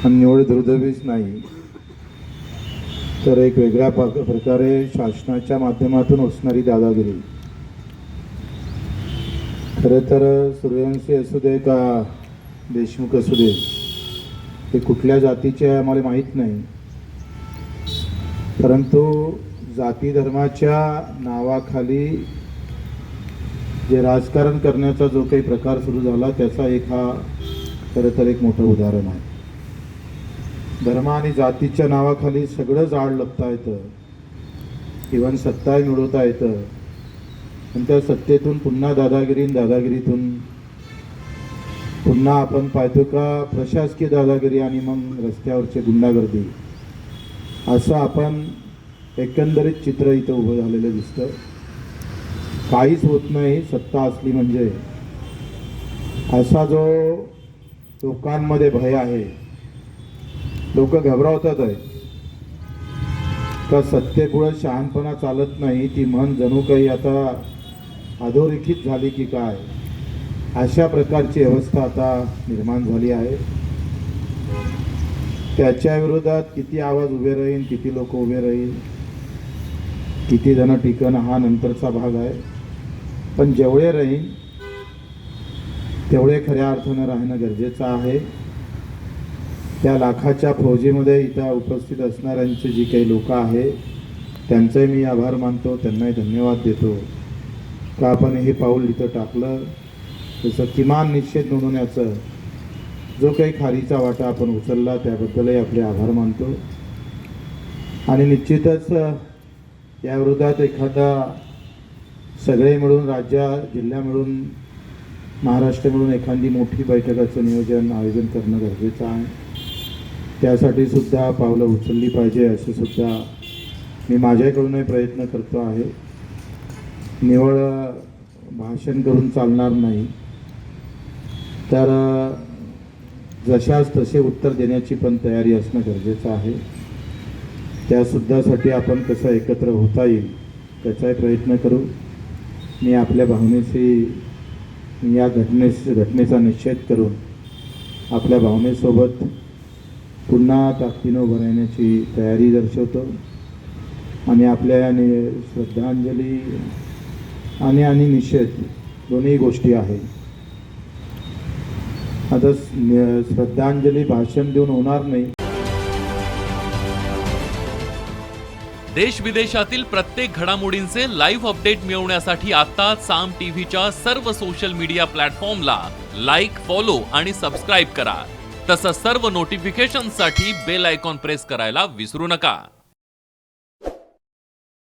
आणि निवड दुर्दैवीच नाही तर एक वेगळ्या प्रकारे शासनाच्या माध्यमातून असणारी दादागिरी. खरं तर सूर्यवंशी असू दे का देशमुख असू दे, ते कुठल्या जातीचे आहे आम्हाला माहीत नाही, परंतु जाती धर्माच्या नावाखाली जे राजकारण करण्याचा जो काही प्रकार सुरू झाला त्याचा एक हा खरं तर एक मोठं उदाहरण आहे. धर्म आणि जातीच्या नावाखाली सगळं जाळ लपता येतं, इव्हन सत्ता मिळवता येतं, आणि त्या सत्तेतून पुन्हा दादागिरीतून पुन्हा आपण पाहतो का प्रशासकीय दादागिरी आणि मग रस्त्यावरचे गुंडागर्दी, असं आपण एकंदरीत चित्र इथं उभं झालेलं दिसतं. काहीच होत नाही सत्ता असली म्हणजे, असा जो लोकांमध्ये भय आहे, लोक घबरावतात आहे का सत्तेपुढे शहाणपणा चालत नाही, ती म्हण जणू काही आता अधोरेखित झाली की काय, अशा प्रकारची अवस्था आता निर्माण झाली आहे. त्याच्या विरोधात किती आवाज उभे राहील, किती लोक उभे राहील, किती जण टिकणं हा नंतरचा भाग आहे. पण जेवढे राहील तेवढे खऱ्या अर्थानं राहणं गरजेचं आहे. त्या लाखाच्या फौजीमध्ये इथं उपस्थित असणाऱ्यांचे जी काही लोक आहे त्यांचे मी आभार मानतो, त्यांनाही धन्यवाद देतो का आपण हे पाऊल इथं टाकलं. तसं किमान निषेध नोंदवण्याचं जो काही खारीचा वाटा आपण उचलला त्याबद्दलही आपले आभार मानतो. आणि निश्चितच या विरोधात एखादा सगळे मिळून जिल्हा मिळून महाराष्ट्र मिळून एखादी मोठी बैठकाचं आयोजन करणं गरजेचं आहे. त्यासाठी सुद्धा पावलं उचलली पाहिजे असं सुद्धा मी माझ्याकडूनही प्रयत्न करतो आहे. निवळ भाषण करून चालणार नाही, तर जशाच तसे उत्तर देण्याची पण तयारी असणं गरजेचं आहे. त्यासुद्धासाठी आपण कसं एकत्र होता येईल त्याचाही प्रयत्न करू. मी आपल्या भावनेशी या घटनेचा निषेध करून आपल्या भावनेसोबत पुन्हा ताकदीनं उभं राहण्याची तयारी दर्शवतो. आणि आपल्या श्रद्धांजली आणि निषेध दोन्ही गोष्टी आहेत. आता श्रद्धांजली भाषण देऊन होणार नाही. देश विदेशातील प्रत्येक घडामोडींचे लाईव्ह अपडेट मिळवण्यासाठी आता साम टीव्हीच्या सर्व सोशल मीडिया प्लॅटफॉर्मला लाईक, फॉलो आणि सबस्क्राईब करा. तसंच सर्व नोटिफिकेशनसाठी बेल आयकॉन प्रेस करायला विसरू नका.